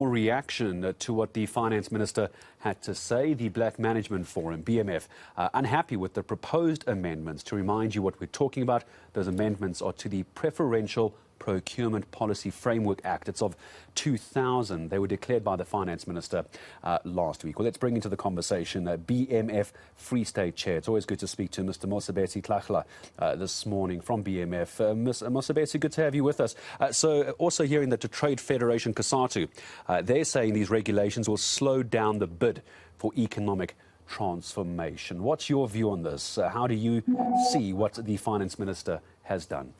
Reaction to what the finance minister had to say. The Black Management Forum, BMF, unhappy with the proposed amendments. To remind you what we're talking about, those amendments are to the Preferential Procurement Policy Framework Act. It's of 2000. They were declared by the finance minister last week. Well, let's bring into the conversation BMF Free State Chair. It's always good to speak to Mr. Mosebetsi Tlhagla this morning from BMF. Ms. Mosebetsi, good to have you with us. So also hearing that the Trade Federation, COSATU, they're saying these regulations will slow down the bid for economic transformation. What's your view on this? How do you see what the finance minister has done?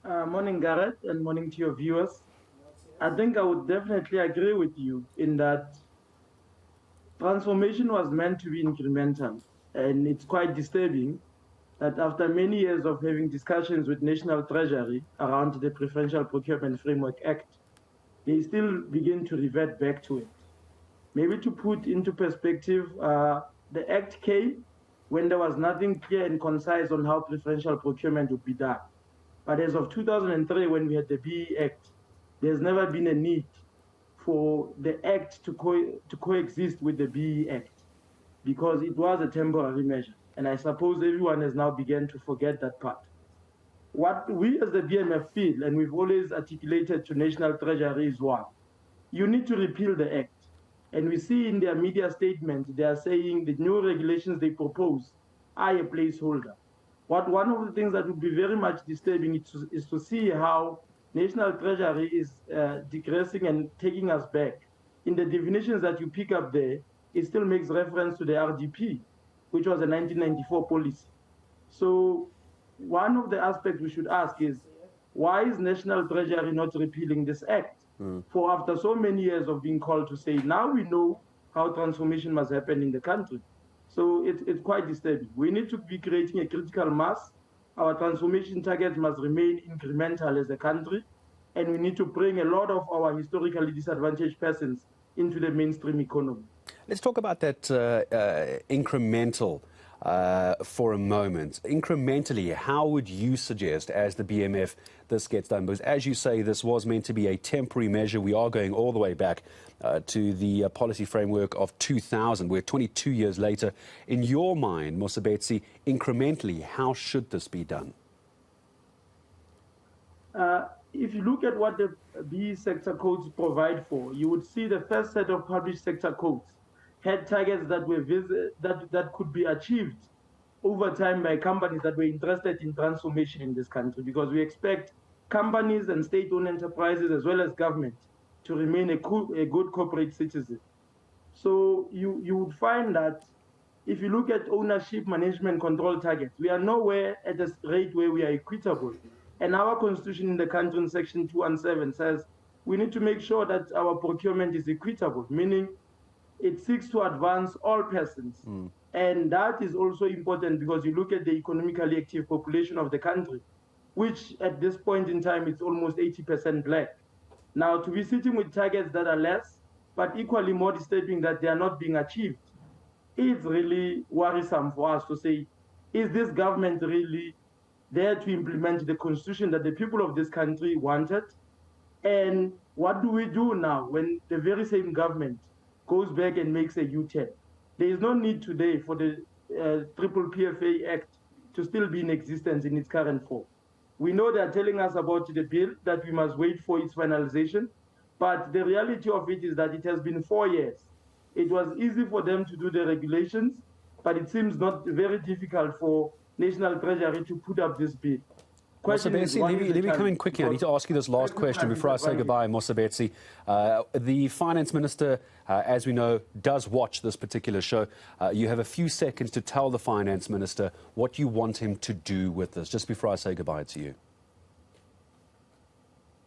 Morning, Gareth, and morning to your viewers. I think I would definitely agree with you in that transformation was meant to be incremental, and it's quite disturbing that after many years of having discussions with National Treasury around the Preferential Procurement Framework Act, they still begin to revert back to it. Maybe to put into perspective, the Act came when there was nothing clear and concise on how preferential procurement would be done. But as of 2003, when we had the BBEE Act, there's never been a need for the Act to coexist with the BBEE Act because it was a temporary measure. And I suppose everyone has now begun to forget that part. What we as the BMF feel, and we've always articulated to National Treasury is one, you need to repeal the Act. And we see in their media statement, they are saying the new regulations they propose are a placeholder. One of the things that would be very much disturbing is to see how National Treasury is digressing and taking us back. In the definitions that you pick up there, it still makes reference to the RDP, which was a 1994 policy. So one of the aspects we should ask is, why is National Treasury not repealing this act? For after so many years of being called to say, now we know how transformation must happen in the country. So it's quite disturbing. We need to be creating a critical mass. Our transformation targets must remain incremental as a country, and we need to bring a lot of our historically disadvantaged persons into the mainstream economy. Let's talk about that incremental for a moment. Incrementally, how would you suggest, as the BMF, this gets done? Because as you say, this was meant to be a temporary measure. We are going all the way back to the policy framework of 2000. We're 22 years later. In your mind, Mosebetsi, incrementally, how should this be done? If you look at what the BEE sector codes provide for, you would see the first set of published sector codes had targets that were that could be achieved over time by companies that were interested in transformation in this country, because we expect companies and state-owned enterprises as well as government to remain a good corporate citizen. So you would find that if you look at ownership management control targets, we are nowhere at a rate where we are equitable. And our constitution in the country in section 217 says we need to make sure that our procurement is equitable, meaning it seeks to advance all persons. And that is also important because you look at the economically active population of the country, which at this point in time, it's almost 80% black. Now, to be sitting with targets that are less, but equally more disturbing that they are not being achieved, is really worrisome for us to say, is this government really there to implement the constitution that the people of this country wanted? And what do we do now when the very same government goes back and makes a U-turn? There is no need today for the Triple PFA Act to still be in existence in its current form. We know they are telling us about the bill, that we must wait for its finalization, but the reality of it is that it has been 4 years. It was easy for them to do the regulations, but it seems not very difficult for National Treasury to put up this bill. Mosebetsi, let me come in quickly. I need to ask you this last question before I say goodbye, Mosebetsi. The finance minister, as we know, does watch this particular show. You have a few seconds to tell the finance minister what you want him to do with this, just before I say goodbye to you.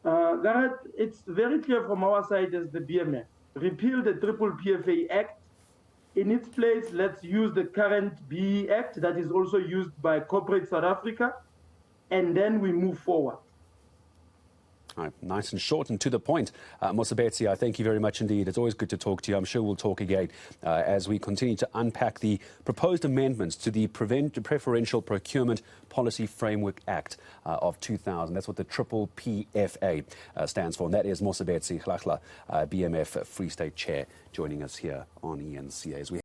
Gareth, it's very clear from our side as the BMF. Repeal the Triple PFA Act. In its place, let's use the current BBEE Act that is also used by corporate South Africa, and then we move forward. All right, nice and short and to the point. Mosabetsi, I thank you very much indeed. It's always good to talk to you. I'm sure we'll talk again as we continue to unpack the proposed amendments to the Preferential Procurement Policy Framework Act of 2000. That's what the PPFA stands for. And that is Mosabetsi Hlahla, BMF Free State Chair, joining us here on ENCA.